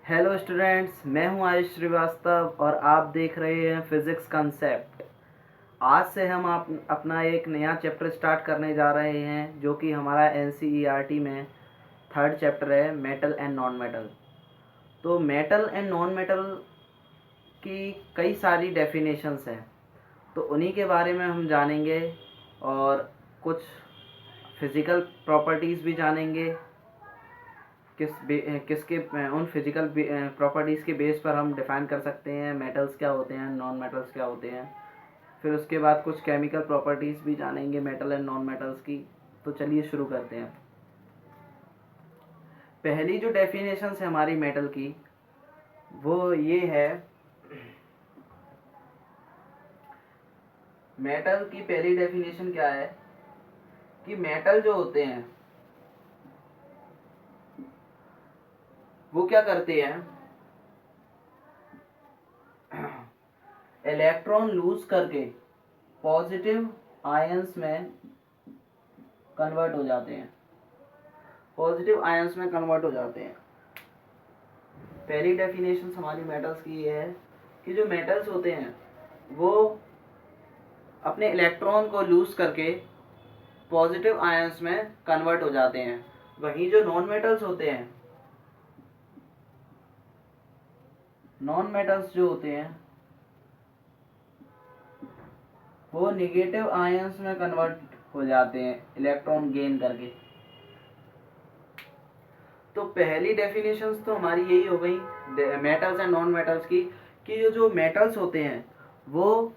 Hello students, मैं हूं आयुष श्रीवास्तव और आप देख रहे हैं फिज़िक्स कंसेप्ट। आज से हम अपना एक नया चैप्टर स्टार्ट करने जा रहे हैं जो कि हमारा एनसीईआरटी में थर्ड चैप्टर है, मेटल एंड नॉन मेटल। तो मेटल एंड नॉन मेटल की कई सारी डेफिनेशंस हैं, तो उन्हीं के बारे में हम जानेंगे और कुछ फिज़िकल प्रॉपर्टीज़ भी जानेंगे। किसके उन फिजिकल प्रॉपर्टीज़ के बेस पर हम डिफ़ाइन कर सकते हैं मेटल्स क्या होते हैं, नॉन मेटल्स क्या होते हैं। फिर उसके बाद कुछ केमिकल प्रॉपर्टीज़ भी जानेंगे मेटल एंड नॉन मेटल्स की। तो चलिए शुरू करते हैं। पहली जो डेफिनेशन है हमारी मेटल की, वो ये है। मेटल की पहली डेफिनेशन क्या है कि मेटल जो होते हैं वो क्या करते हैं, इलेक्ट्रॉन लूज करके पॉजिटिव आयंस में कन्वर्ट हो जाते हैं। पॉजिटिव आयंस में कन्वर्ट हो जाते हैं। पहली डेफिनेशन हमारी मेटल्स की ये है कि जो मेटल्स होते हैं वो अपने इलेक्ट्रॉन को लूज करके पॉजिटिव आयंस में कन्वर्ट हो जाते हैं। वहीं जो नॉन मेटल्स होते हैं, नॉन मेटल्स जो होते हैं वो निगेटिव आयंस में कन्वर्ट हो जाते हैं इलेक्ट्रॉन गेन करके। तो पहली डेफिनेशंस तो हमारी यही हो गई मेटल्स एंड नॉन मेटल्स की, कि जो मेटल्स होते हैं वो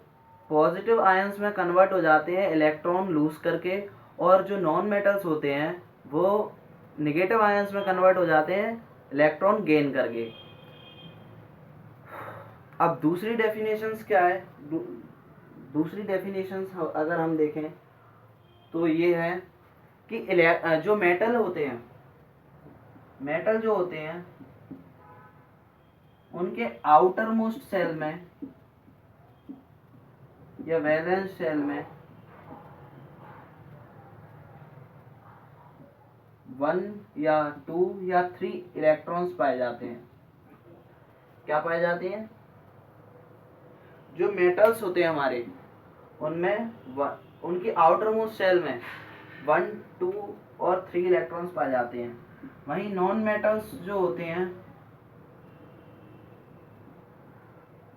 पॉजिटिव आयंस में कन्वर्ट हो जाते हैं इलेक्ट्रॉन लूज करके, और जो नॉन मेटल्स होते हैं वो निगेटिव आयंस में कन्वर्ट हो जाते हैं इलेक्ट्रॉन गेन करके। अब दूसरी डेफिनेशंस क्या है? दूसरी डेफिनेशंस अगर हम देखें तो ये है कि जो मेटल होते हैं, मेटल जो होते हैं उनके आउटर मोस्ट सेल में या वैलेंस सेल में 1 या 2 या 3 इलेक्ट्रॉन्स पाए जाते हैं। क्या पाए जाते हैं? जो मेटल्स होते हैं हमारे उनमें उनकी आउटर मोस्ट सेल में 1, 2 और 3 इलेक्ट्रॉन्स पाए जाते हैं। वहीं नॉन मेटल्स जो होते हैं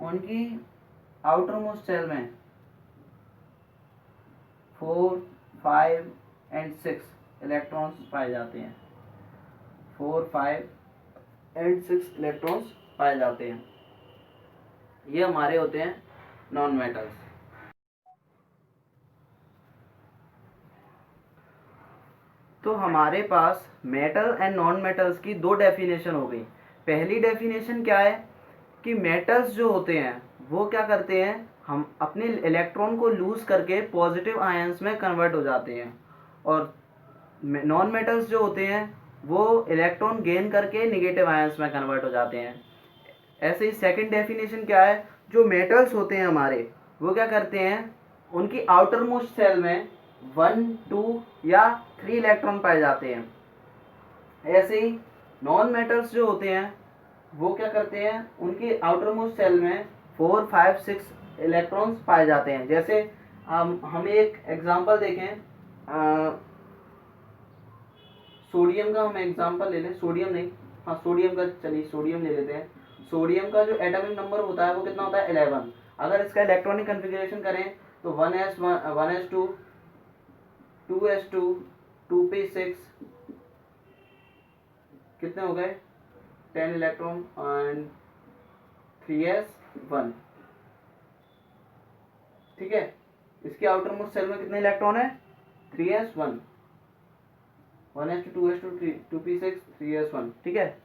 उनकी आउटर मोस्ट सेल में 4, 5 एंड 6 इलेक्ट्रॉन्स पाए जाते हैं। 4, 5 एंड 6 इलेक्ट्रॉन्स पाए जाते हैं। ये हमारे होते हैं नॉन मेटल्स। तो हमारे पास मेटल एंड नॉन मेटल्स की दो डेफिनेशन हो गई। पहली डेफिनेशन क्या है कि मेटल्स जो होते हैं वो क्या करते हैं, हम अपने इलेक्ट्रॉन को लूज करके पॉजिटिव आयंस में कन्वर्ट हो जाते हैं, और नॉन मेटल्स जो होते हैं वो इलेक्ट्रॉन गेन करके निगेटिव आयंस में कन्वर्ट हो जाते हैं। ऐसे ही सेकंड डेफिनेशन क्या है, जो मेटल्स होते हैं हमारे वो क्या करते हैं, उनकी आउटर मोस्ट सेल में 1, 2 या 3 इलेक्ट्रॉन पाए जाते हैं। ऐसे ही नॉन मेटल्स जो होते हैं वो क्या करते हैं, उनकी आउटर मोस्ट सेल में 4, 5, 6 इलेक्ट्रॉन्स पाए जाते हैं। जैसे हम एक एग्जांपल देखें, सोडियम का हम एग्जांपल ले लें। सोडियम नहीं, हाँ सोडियम का, चलिए सोडियम ले लेते हैं। सोडियम का जो एटॉमिक नंबर होता है वो कितना होता है? 11। अगर इसका इलेक्ट्रॉनिक कन्फिग्रेशन करें तो 1s2, 2s2, 2p6, कितने हो गए? 10 इलेक्ट्रॉन एंड 3s1। ठीक है, इसके आउटर मोस्ट सेल में कितने इलेक्ट्रॉन है? 3s1, 1s2, 2s2, 2p6, 3s1। ठीक है।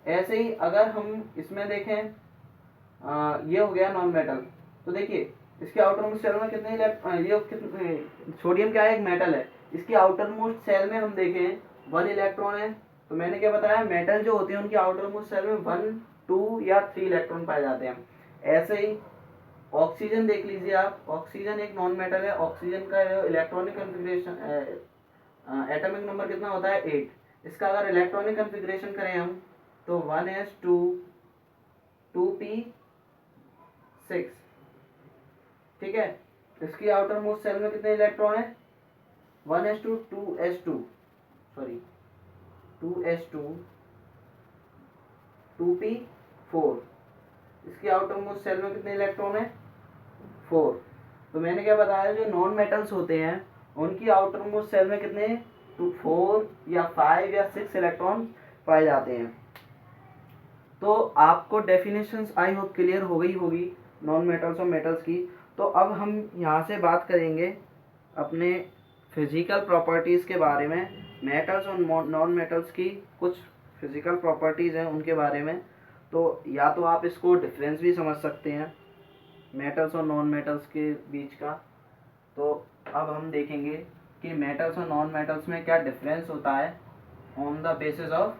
ऐसे ही अगर हम इसमें देखें, ये हो गया नॉन मेटल। तो देखिए इसके आउटर मोस्ट सेल में कितने सोडियम क्या है? एक मेटल है। इसकी आउटर मोस्ट सेल में हम देखें 1 इलेक्ट्रॉन है। तो मैंने क्या बताया, मेटल जो होते हैं उनकी आउटर मोस्ट सेल में 1, 2 या 3 इलेक्ट्रॉन पाए जाते हैं। ऐसे ही ऑक्सीजन देख लीजिए आप। ऑक्सीजन एक नॉन मेटल है। ऑक्सीजन का इलेक्ट्रॉनिक कन्फिग्रेशन, एटॉमिक नंबर कितना होता है? 8। इसका अगर इलेक्ट्रॉनिक कन्फिग्रेशन करें हम तो 1s2 2p6, ठीक है। इसकी आउटर मोस्ट सेल में कितने इलेक्ट्रॉन है? 1s2 2s2 sorry 2s2 2p4। इसकी आउटर मोस्ट सेल में कितने इलेक्ट्रॉन है? 4। तो मैंने क्या बताया, जो नॉन मेटल्स होते हैं उनकी आउटर मोस्ट सेल में कितने 4 या 5 या 6 इलेक्ट्रॉन पाए जाते हैं। तो आपको डेफिनेशंस आई होप क्लियर हो गई होगी नॉन मेटल्स और मेटल्स की। तो अब हम यहाँ से बात करेंगे अपने फिजिकल प्रॉपर्टीज़ के बारे में, मेटल्स और नॉन मेटल्स की कुछ फिजिकल प्रॉपर्टीज़ हैं उनके बारे में। तो या तो आप इसको डिफरेंस भी समझ सकते हैं मेटल्स और नॉन मेटल्स के बीच का। तो अब हम देखेंगे कि मेटल्स और नॉन मेटल्स में क्या डिफरेंस होता है on the basis of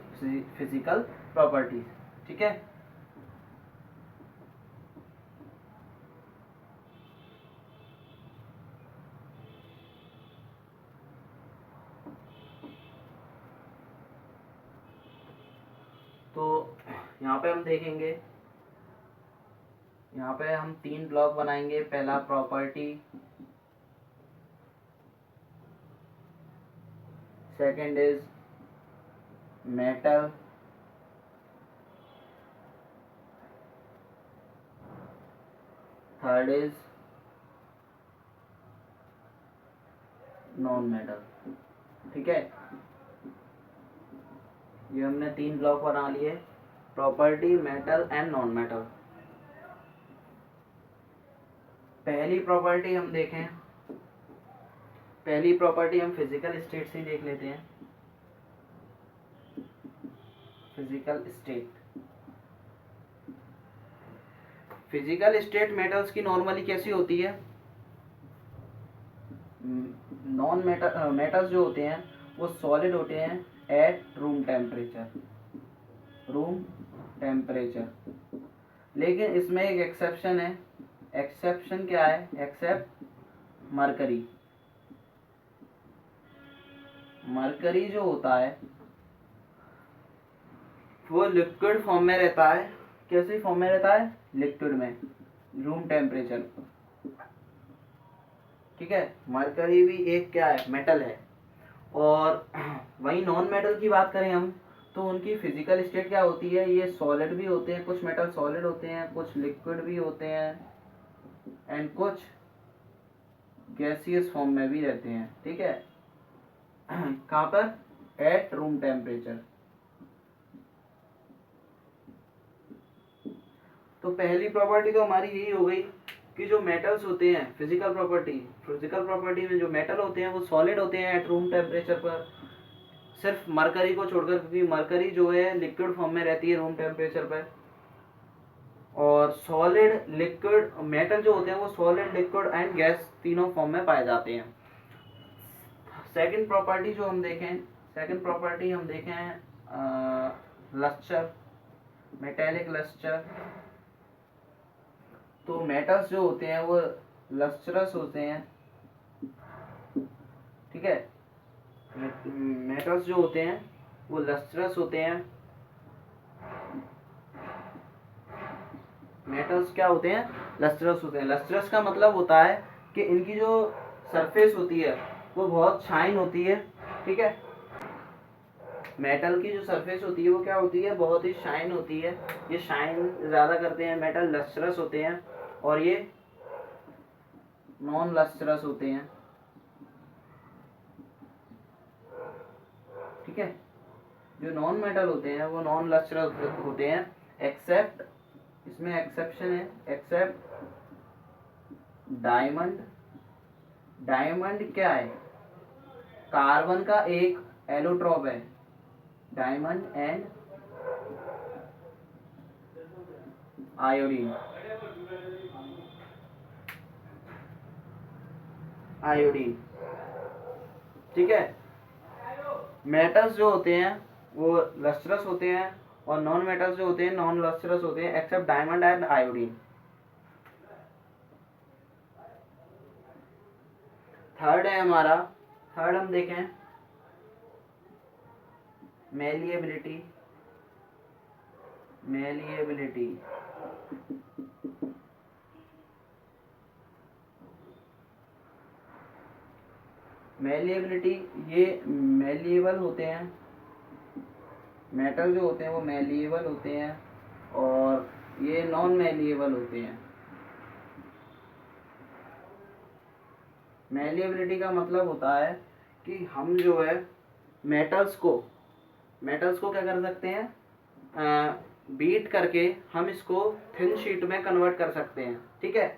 physical properties, ठीक है। तो यहाँ पे हम देखेंगे, यहाँ पे हम 3 ब्लॉक बनाएंगे। पहला property, second is metal, third is non metal, ठीक है। ये हमने 3 ब्लॉक बना लिए, property, metal and non metal. पहली प्रॉपर्टी हम देखें, पहली प्रॉपर्टी हम फिजिकल स्टेट से ही देख लेते हैं। Physical state, physical state metals की नॉर्मली कैसी होती है? नॉन मेटल मेटल्स जो होते हैं वो सॉलिड होते हैं at room temperature, room temperature. लेकिन इसमें एक एक्सेप्शन है। एक्सेप्शन क्या है? Accept mercury. मरकरी जो होता है वो लिक्विड फॉर्म में रहता है। कैसे फॉर्म में रहता है? लिक्विड में, रूम टेम्परेचर, ठीक है। मरकरी भी एक क्या है? मेटल है। और वही नॉन मेटल की बात करें हम, तो उनकी फिजिकल स्टेट क्या होती है? ये सॉलिड भी होते हैं, कुछ मेटल सॉलिड होते हैं, कुछ लिक्विड भी होते हैं एंड कुछ गैसियस फॉर्म में भी रहते हैं, ठीक है। कहाँ पर? At room temperature. तो पहली प्रॉपर्टी तो हमारी यही हो गई कि जो मेटल्स होते हैं, फिजिकल प्रॉपर्टी में जो मेटल होते हैं वो सॉलिड होते हैं एट रूम टेम्परेचर पर, सिर्फ मरकरी को छोड़कर, क्योंकि मरकरी जो है लिक्विड फॉर्म में रहती है रूम टेम्परेचर पर। और सॉलिड, लिक्विड, मेटल जो होते हैं वो सॉलिड, लिक्विड एंड गैस तीनों फॉर्म में पाए जाते हैं। सेकंड प्रॉपर्टी जो हम देखें, सेकंड प्रॉपर्टी हम देखें लस्टर, मेटेलिक लस्टर। तो मेटल्स जो होते हैं वो लस्ट्रस होते हैं, ठीक है। मेटल्स जो होते हैं वो लस्ट्रस होते हैं। मेटल्स क्या होते हैं? लस्ट्रस होते हैं। लस्ट्रस का मतलब होता है कि इनकी जो सरफेस होती है वो बहुत शाइन होती है, ठीक है। मेटल की जो सरफेस होती है वो क्या होती है? बहुत ही शाइन होती है। ये शाइन ज़्यादा करते हैं, मेटल लस्ट्रस होते हैं। और ये नॉन लस्ट्रस होते हैं, ठीक है। जो नॉन मेटल होते हैं वो नॉन लस्ट्रस होते हैं, एक्सेप्ट, इसमें एक्सेप्शन है, एक्सेप्ट डायमंड। डायमंड क्या है? कार्बन का एक एलोट्रॉप है, डायमंड एंड आयोडीन। आयोडीन, ठीक है। मेटल्स जो होते हैं वो लस्ट्रस होते हैं और नॉन मेटल्स जो होते हैं नॉन लस्ट्रस होते हैं, except diamond and iodine. Third है हमारा, थर्ड हम देखें मेलिएबिलिटी। मैलिएबिलिटी, मैलिएबिलिटी, ये मैलिएबल होते हैं, मेटल जो होते हैं वो मैलिएबल होते हैं और ये नॉन मैलिएबल होते हैं। मैलिएबिलिटी का मतलब होता है कि हम जो है मेटल्स को क्या कर सकते हैं, बीट करके हम इसको थिन शीट में कन्वर्ट कर सकते हैं। ठीक है,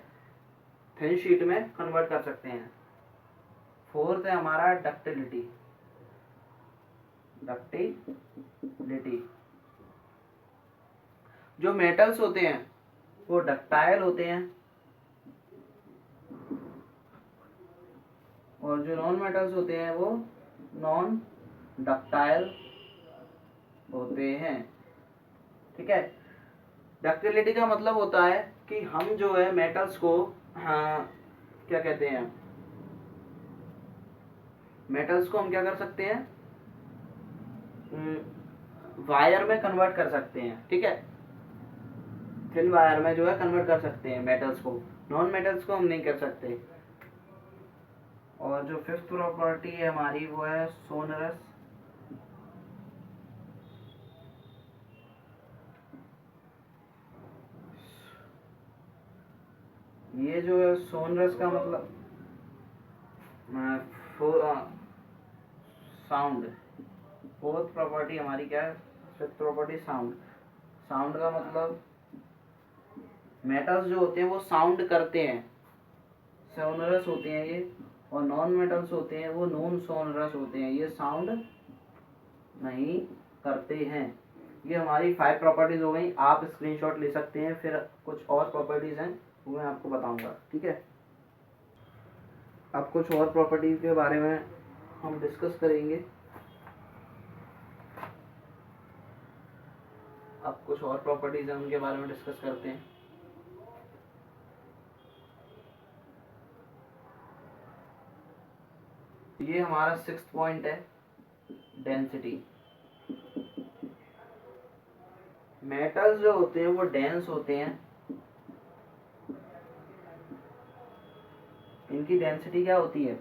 थिन शीट में कन्वर्ट कर सकते हैं। फोर्थ है हमारा डक्टिलिटी, जो मेटल्स होते हैं वो डक्टाइल होते हैं और जो नॉन मेटल्स होते हैं वो नॉन डक्टाइल होते हैं। ठीक है, डक्टिलिटी का मतलब होता है कि हम जो है मेटल्स को, हाँ, क्या कहते हैं, मेटल्स को हम क्या कर सकते हैं, वायर में कन्वर्ट कर सकते हैं। ठीक है, थिन वायर में जो है कन्वर्ट कर सकते हैं मेटल्स को, नॉन मेटल्स को हम नहीं कर सकते। और जो फिफ्थ प्रॉपर्टी है हमारी वो है सोनरस, ये जो है सोनरस का मतलब साउंड। फोर्थ प्रॉपर्टी हमारी क्या है, फिफ्थ प्रॉपर्टी साउंड। साउंड का मतलब मेटल्स जो होते हैं वो साउंड करते हैं, सोनरस होते हैं ये, और नॉन मेटल्स होते हैं वो नॉन सोनरस होते हैं, ये साउंड नहीं करते हैं। ये हमारी 5 प्रॉपर्टीज हो गई। आप स्क्रीनशॉट ले सकते हैं, फिर कुछ और प्रॉपर्टीज हैं वो मैं आपको बताऊंगा। ठीक है, अब कुछ और प्रॉपर्टीज के बारे में हम डिस्कस करेंगे। अब कुछ और प्रॉपर्टीज हैं उनके बारे में डिस्कस करते हैं। ये हमारा 6th पॉइंट है, डेंसिटी। मेटल्स जो होते हैं वो डेंस होते हैं, इनकी डेंसिटी क्या होती है,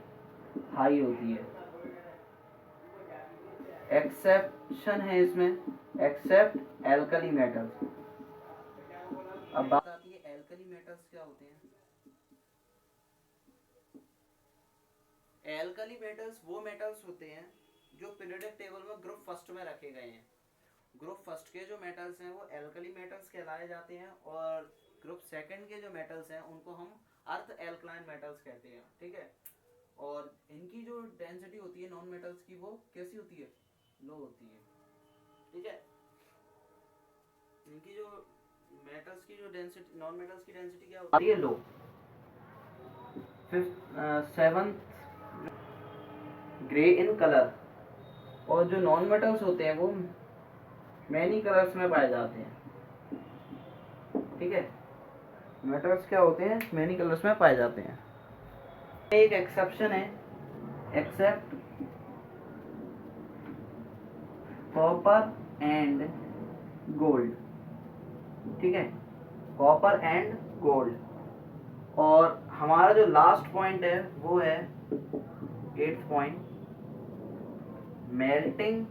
हाई होती है। एक्सेप्शन है इसमें, एक्सेप्ट एल्कली मेटल्स। अब बात आती है एल्कली मेटल्स क्या होते हैं। एल्कली मेटल्स वो मेटल्स होते हैं जो पीरियोडिक टेबल में ग्रुप फर्स्ट में रखे गए हैं। ग्रुप फर्स्ट के जो मेटल्स हैं वो एल्कली मेटल्स कहलाए जाते हैं और ग्रुप सेकंड के जो मेटल्स हैं उनको हम अर्थ एल्कलाइन मेटल्स कहते हैं। ठीक है, और इनकी जो डेंसिटी होती है नॉन मेटल्स की वो कैसी होती है, लो होती है। ठीक है, इनकी जो मेटल्स की जो डेंसिटी, नॉन मेटल्स की डेंसिटी क्या होती है, low. Fifth, seventh, grey in colour, और जो नॉन मेटल्स होते हैं वो मैनी कलर्स में पाए जाते हैं। ठीक है, मेटल्स क्या होते हैं, मैनी कलर्स में पाए जाते हैं। एक एक्सेप्शन है, एक्सेप्ट कॉपर एंड गोल्ड। ठीक है, कॉपर एंड गोल्ड। और हमारा जो लास्ट पॉइंट है वो है 8th point, melting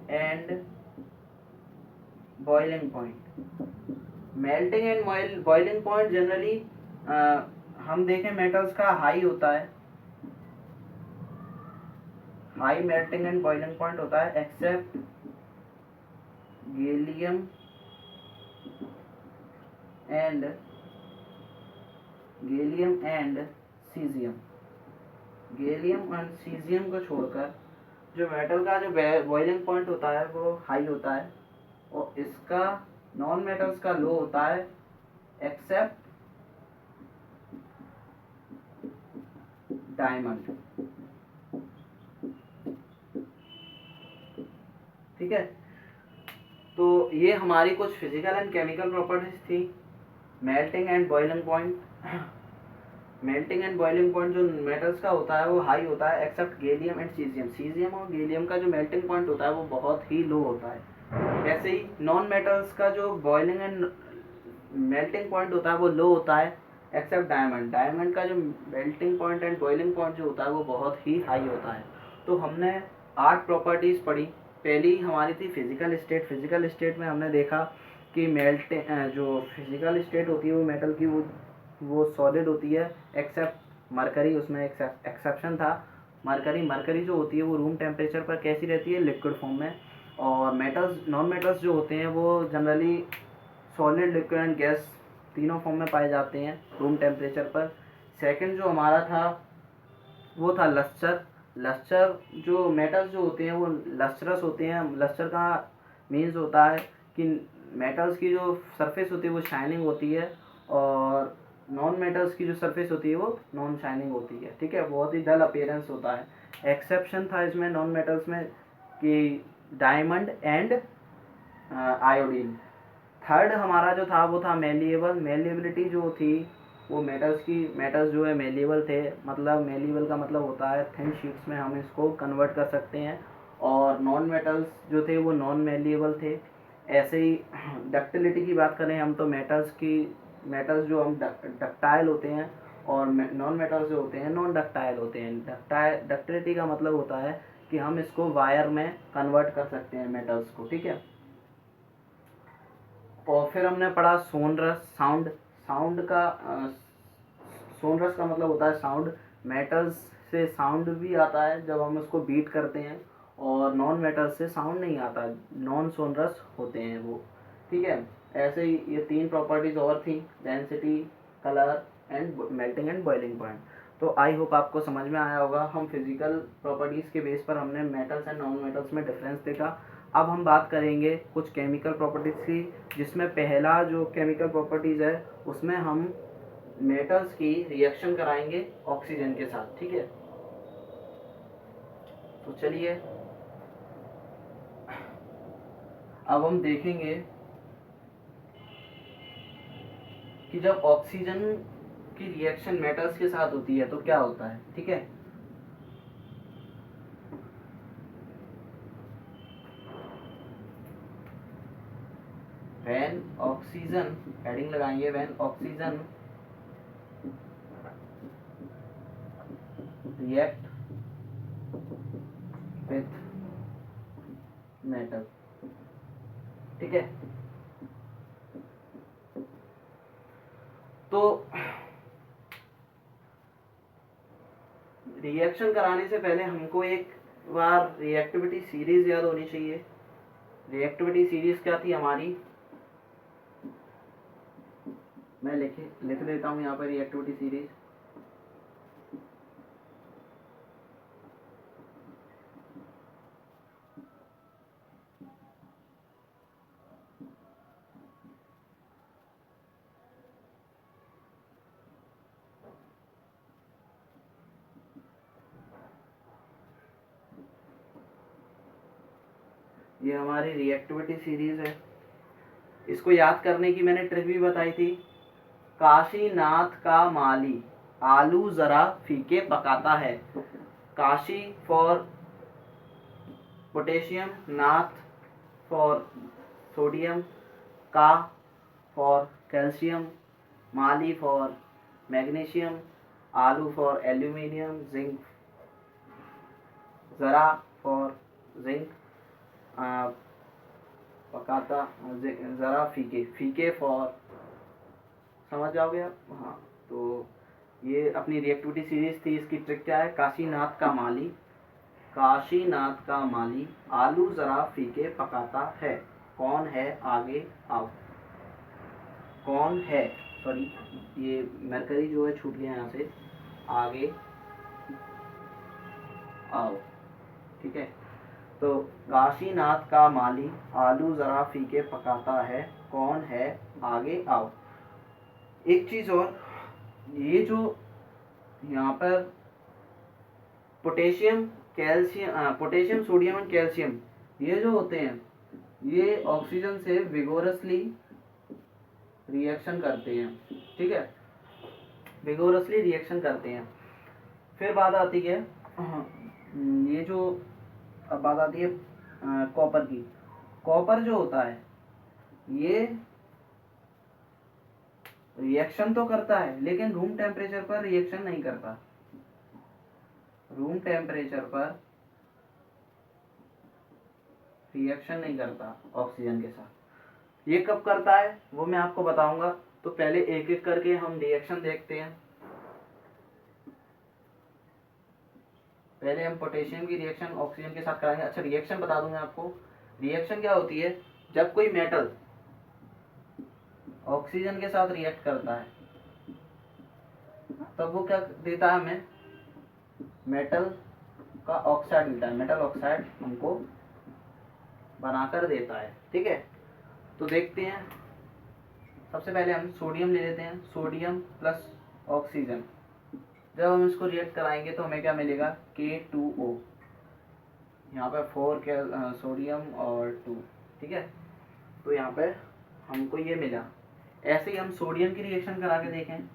and boiling point. Melting and boiling point generally हम देखें मेटल्स का हाई होता है, high melting and boiling point होता है, except gallium and caesium. Gallium and caesium को छोड़कर जो मेटल का जो बॉइलिंग पॉइंट होता है वो हाई होता है और इसका नॉन मेटल्स का लो होता है, एक्सेप्ट डायमंड। ठीक है, तो ये हमारी कुछ फिजिकल एंड केमिकल प्रॉपर्टीज थी। Melting and boiling point, melting and boiling point जो मेटल्स का होता है वो हाई होता है, except gallium and caesium. Caesium और गैलियम का जो मेल्टिंग पॉइंट होता है वो बहुत ही लो होता है। ऐसे ही नॉन मेटल्स का जो बॉइलिंग एंड मेल्टिंग पॉइंट होता है वो लो होता है, एक्सेप्ट डायमंड। डायमंड का जो melting point and boiling point जो होता है वो बहुत ही हाई होता है। तो हमने 8 प्रॉपर्टीज़ पढ़ी। पहली हमारी थी फिजिकल स्टेट। फिजिकल स्टेट में हमने देखा कि जो फिजिकल स्टेट होती है वो मेटल की वो सॉलिड होती है एक्सेप्ट मरकरी, उसमें एक्सेप्शन था। मरकरी जो होती है वो रूम टेम्परेचर पर कैसी रहती है, लिक्विड फॉर्म में। और मेटल्स नॉन मेटल्स जो होते हैं वो generally solid, liquid and gas तीनों फॉर्म में पाए जाते हैं रूम टेम्परेचर पर। सेकंड जो हमारा था वो था लस्टर। लस्टर जो मेटल्स जो होते हैं वो लस्टरस होते हैं। लस्टर का मीन्स होता है कि मेटल्स की जो सरफेस होती है वो शाइनिंग होती है, और नॉन मेटल्स की जो सरफेस होती है वो नॉन शाइनिंग होती है। ठीक है, बहुत ही डल अपीयरेंस होता है। एक्सेप्शन था इसमें नॉन मेटल्स में कि डायमंड एंड आयोडीन। थर्ड हमारा जो था वो था मेलिएबल। मेलिएबिलिटी जो थी वो मेटल्स जो है मेलिएबल थे। मतलब मेलिएबल का मतलब होता है थिन शीट्स में हम इसको कन्वर्ट कर सकते हैं। और नॉन मेटल्स जो थे वो नॉन मेलिएबल थे। ऐसे ही डक्टिलिटी की बात करें हम तो मेटल्स जो हम डक्टाइल होते हैं, और नॉन मेटल्स जो होते हैं नॉन डक्टाइल होते हैं। डक्टिलिटी का मतलब होता है कि हम इसको वायर में कन्वर्ट कर सकते हैं मेटल्स को। ठीक है, और फिर हमने पढ़ा सोनरस, साउंड। सोनरस का मतलब होता है साउंड। मेटल्स से साउंड भी आता है जब हम उसको बीट करते हैं, और नॉन मेटल्स से साउंड नहीं आता, नॉन सोनरस होते हैं वो। ठीक है, ऐसे ही ये 3 प्रॉपर्टीज और थी, density, colour and melting and boiling point. तो आई होप आपको समझ में आया होगा। हम फिजिकल प्रॉपर्टीज़ के बेस पर हमने मेटल्स एंड नॉन मेटल्स में डिफरेंस देखा। अब हम बात करेंगे कुछ केमिकल प्रॉपर्टीज़ की, जिसमें पहला जो केमिकल प्रॉपर्टीज़ है उसमें हम मेटल्स की रिएक्शन कराएंगे ऑक्सीजन के साथ। ठीक है, तो चलिए अब हम देखेंगे कि जब ऑक्सीजन की रिएक्शन मेटल्स के साथ होती है तो क्या होता है। ठीक है, व्हेन ऑक्सीजन, हेडिंग लगाएंगे, when oxygen react with metal. ठीक है, तो रिएक्शन कराने से पहले हमको एक बार रिएक्टिविटी सीरीज याद होनी चाहिए। रिएक्टिविटी सीरीज क्या थी हमारी, मैं लिख देता हूँ यहाँ पर रिएक्टिविटी सीरीज। ये हमारी रिएक्टिविटी सीरीज है। इसको याद करने की मैंने ट्रिक भी बताई थी। काशीनाथ का माली आलू जरा फीके पकाता है। Kashi for potassium, Nath for sodium, का फॉर कैल्शियम, माली फॉर मैग्नीशियम, आलू फॉर एल्यूमिनियम, जिंक, जरा फॉर जिंक, पकाता, जरा फीके, फीके फॉर, समझ जाओगे आप। हाँ, तो ये अपनी रिएक्टिविटी सीरीज थी। इसकी ट्रिक क्या है, काशीनाथ का माली, काशीनाथ का माली आलू जरा फीके पकाता है। कौन है, आगे आओ। कौन है, सॉरी ये मरकरी जो है छूट गया यहाँ से, आगे आओ। ठीक है, तो काशीनाथ का माली आलू जरा फीके पकाता है, कौन है, आगे आओ। एक चीज और, ये जो यहाँ पर पोटेशियम सोडियम एंड कैल्शियम ये जो होते हैं ये ऑक्सीजन से विगोरसली रिएक्शन करते हैं। ठीक है, विगोरसली रिएक्शन करते हैं। फिर बात आती है ये जो अब बात आती है कॉपर की। कॉपर जो होता है ये रिएक्शन तो करता है लेकिन रूम टेम्परेचर पर रिएक्शन नहीं करता। रूम टेम्परेचर पर रिएक्शन नहीं करता ऑक्सीजन के साथ। ये कब करता है वो मैं आपको बताऊंगा। तो पहले एक एक करके हम रिएक्शन देखते हैं। पहले हम पोटेशियम की रिएक्शन ऑक्सीजन के साथ कराएंगे। अच्छा, रिएक्शन बता दूं मैं आपको। रिएक्शन क्या होती है, जब कोई मेटल ऑक्सीजन के साथ रिएक्ट करता है तब वो क्या देता है हमें, मेटल का ऑक्साइड मिलता है। मेटल ऑक्साइड हमको बनाकर देता है। ठीक है, तो देखते हैं। सबसे पहले हम सोडियम ले लेते हैं। सोडियम प्लस ऑक्सीजन, जब हम इसको रिएक्ट कराएंगे तो हमें क्या मिलेगा, K2O। यहाँ पे 4 सोडियम और 2। ठीक है, तो यहाँ पे हमको ये मिला। ऐसे ही हम सोडियम की रिएक्शन करा के देखें।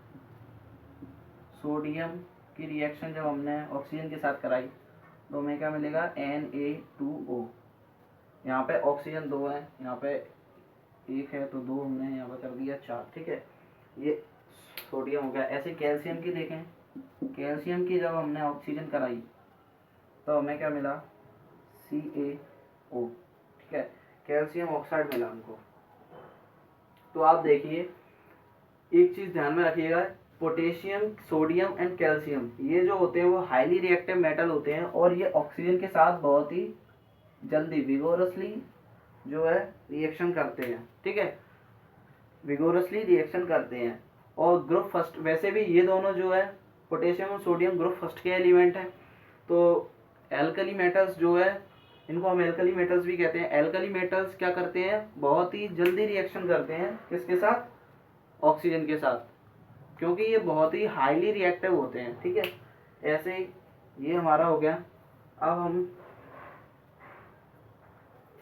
सोडियम की रिएक्शन जब हमने ऑक्सीजन के साथ कराई तो हमें क्या मिलेगा, Na2O। यहाँ पे ऑक्सीजन 2 है, यहाँ पे 1 है, तो 2 हमने यहाँ पे कर दिया 4। ठीक है, ये सोडियम हो गया। ऐसे कैल्शियम की देखें। कैल्शियम की जब हमने ऑक्सीजन कराई तो हमें क्या मिला, CaO। ठीक है, कैल्शियम ऑक्साइड मिला हमको। तो आप देखिए, एक चीज ध्यान में रखिएगा, पोटेशियम, सोडियम एंड कैल्शियम ये जो होते हैं वो हाईली रिएक्टिव मेटल होते हैं और ये ऑक्सीजन के साथ बहुत ही जल्दी विगोरसली जो है रिएक्शन करते हैं। ठीक है, विगोरसली रिएक्शन करते हैं। और ग्रुप फर्स्ट, वैसे भी ये दोनों जो है पोटेशियम और सोडियम ग्रुप फर्स्ट के एलिमेंट हैं। तो एल्कली मेटल्स जो है, इनको हम एल्कली मेटल्स भी कहते हैं। एल्कली मेटल्स क्या करते हैं, बहुत ही जल्दी रिएक्शन करते हैं किसके साथ, ऑक्सीजन के साथ, क्योंकि ये बहुत ही हाईली रिएक्टिव होते हैं। ठीक है, ऐसे ही ये हमारा हो गया। अब हम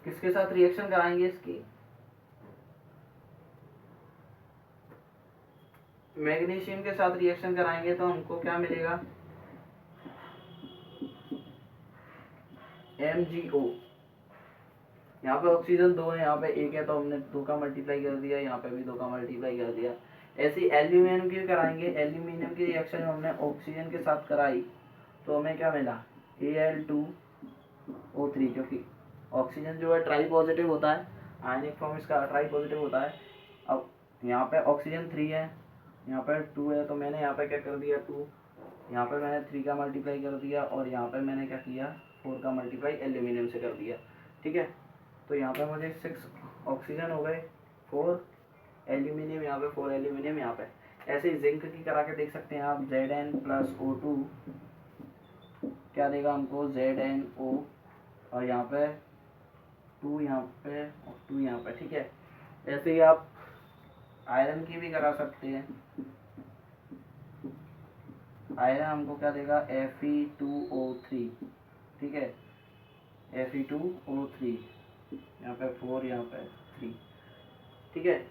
किसके साथ रिएक्शन कराएंगे, इसकी मैग्नीशियम के साथ रिएक्शन कराएंगे तो हमको क्या मिलेगा, MgO। यहाँ पे ऑक्सीजन 2 है, यहाँ पे 1 है, तो हमने 2 का मल्टीप्लाई कर दिया, यहाँ पे भी 2 का मल्टीप्लाई कर दिया। ऐसे ही एल्यूमिनियम की कराएंगे। एल्यूमिनियम की रिएक्शन हमने ऑक्सीजन के साथ कराई तो हमें क्या मिला, Al2O3, क्योंकि ऑक्सीजन जो है ट्राई पॉजिटिव होता है, आयनिक फॉर्म इसका ट्राई पॉजिटिव होता है। अब यहाँ पे ऑक्सीजन 3 है, यहाँ पे 2 है, तो मैंने यहाँ पे क्या कर दिया, 2, यहाँ पे मैंने 3 का मल्टीप्लाई कर दिया और यहाँ पे मैंने क्या किया, 4 का मल्टीप्लाई एल्यूमिनियम से कर दिया। ठीक है, तो यहाँ पे मुझे 6 ऑक्सीजन हो गए, 4 एल्यूमिनियम, यहाँ पे 4 एल्यूमिनियम यहाँ पे। ऐसे ही जिंक की करा के देख सकते हैं आप। Zn+O2 क्या देगा हमको, ZnO, और यहाँ पे 2 यहाँ पे और 2 यहाँ पे। ठीक है, ऐसे ही आप आयरन की भी करा सकते हैं। आयरन हमको क्या देगा, Fe2O3। ठीक है, Fe2O3, यहाँ पे 4, यहाँ पे 3। ठीक है,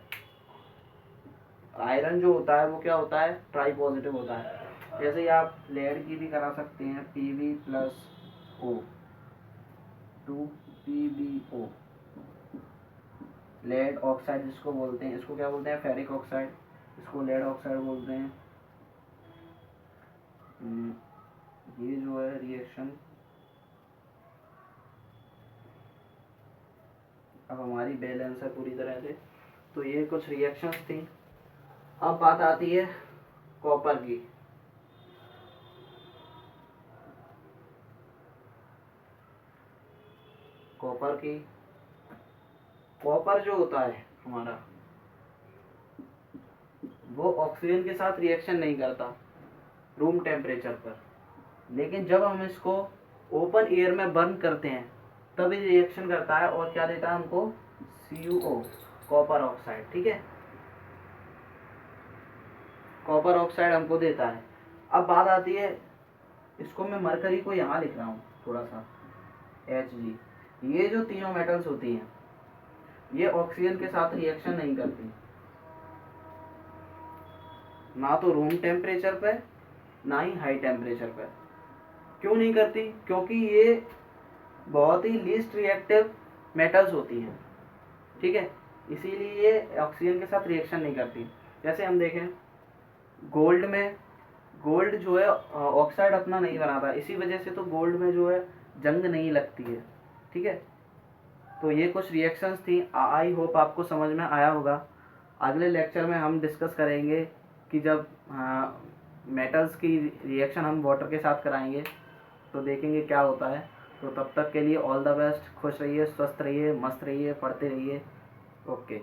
आयरन जो होता है वो क्या होता है, ट्राई पॉजिटिव होता है। जैसे ही आप लेड की भी करा सकते हैं, Pb+O, 2PbO। लेड ऑक्साइड जिसको बोलते हैं, इसको क्या बोलते हैं, फेरिक ऑक्साइड, इसको लेड ऑक्साइड बोलते हैं। ये जो है रिएक्शन अब हमारी बैलेंस है पूरी तरह से। तो ये कुछ रिएक्शंस थी। अब बात आती है कॉपर की। कॉपर जो होता है हमारा, वो ऑक्सीजन के साथ रिएक्शन नहीं करता रूम टेम्परेचर पर, लेकिन जब हम इसको ओपन एयर में बर्न करते हैं तभी रिएक्शन करता है और क्या देता है हमको, CuO, कॉपर ऑक्साइड। ठीक है, कॉपर ऑक्साइड हमको देता है। अब बात आती है, इसको मैं मरकरी को यहाँ लिख रहा हूँ थोड़ा सा, Hg। ये जो तीनों मेटल्स होती हैं ये ऑक्सीजन के साथ रिएक्शन नहीं करती, ना तो रूम टेम्परेचर पे ना ही हाई टेम्परेचर पे। क्यों नहीं करती, क्योंकि ये बहुत ही लीस्ट रिएक्टिव मेटल्स होती हैं। ठीक है, इसीलिए ये ऑक्सीजन के साथ रिएक्शन नहीं करती। जैसे हम देखें गोल्ड में, गोल्ड जो है ऑक्साइड अपना नहीं बनाता, इसी वजह से तो गोल्ड में जो है जंग नहीं लगती है। ठीक है, तो ये कुछ रिएक्शंस थी, आई होप आपको समझ में आया होगा। अगले लेक्चर में हम डिस्कस करेंगे कि जब मेटल्स की रिएक्शन हम वाटर के साथ कराएंगे तो देखेंगे क्या होता है। तो तब तक के लिए ऑल द बेस्ट, खुश रहिए, स्वस्थ रहिए, मस्त रहिए, पढ़ते रहिए। ओके।